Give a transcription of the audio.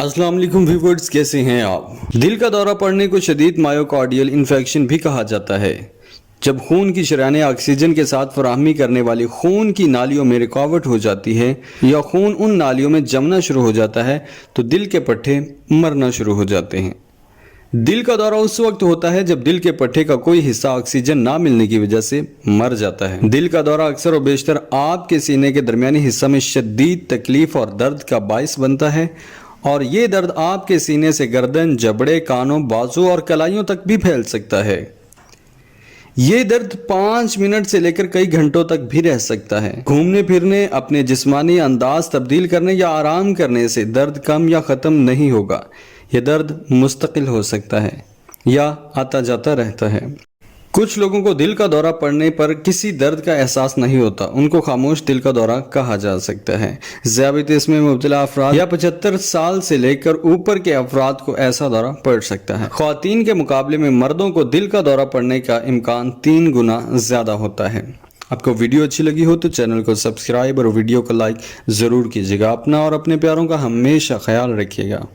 अस्सलाम वालेकुम व्यूअर्स, कैसे हैं आप। दिल का दौरा पड़ने को शदीद मायोकार्डियल इन्फेक्शन भी कहा जाता है। जब खून की शरानें ऑक्सीजन के साथ फराहमी करने वाली खून की नालियों में रुकावट हो जाती है या खून उन नालियों में जमना शुरू हो जाता है तो दिल के पट्टे मरना शुरू हो जाते हैं। दिल का दौरा उस वक्त होता है जब दिल के पट्टे का कोई हिस्सा ऑक्सीजन ना मिलने की वजह से मर जाता है। दिल का दौरा अक्सर और बेशतर आपके सीने के दरमियानी हिस्सा में शदीद तकलीफ और दर्द का बाइस बनता है और ये दर्द आपके सीने से गर्दन, जबड़े, कानों, बाजू और कलाइयों तक भी फैल सकता है। ये दर्द 5 मिनट से लेकर कई घंटों तक भी रह सकता है। घूमने फिरने, अपने जिस्मानी अंदाज तब्दील करने या आराम करने से दर्द कम या ख़त्म नहीं होगा। यह दर्द मुस्तकिल हो सकता है या आता जाता रहता है। कुछ लोगों को दिल का दौरा पड़ने पर किसी दर्द का एहसास नहीं होता, उनको खामोश दिल का दौरा कहा जा सकता है। ज़ियाबतीस में मुब्तला अफराद या 75 साल से लेकर ऊपर के अफराद को ऐसा दौरा पड़ सकता है। ख्वातीन के मुकाबले में मर्दों को दिल का दौरा पड़ने का इम्कान 3 गुना ज़्यादा होता है। आपको वीडियो अच्छी लगी हो तो चैनल को सब्सक्राइब और वीडियो को लाइक ज़रूर कीजिएगा। अपना और अपने प्यारों का हमेशा ख्याल रखिएगा।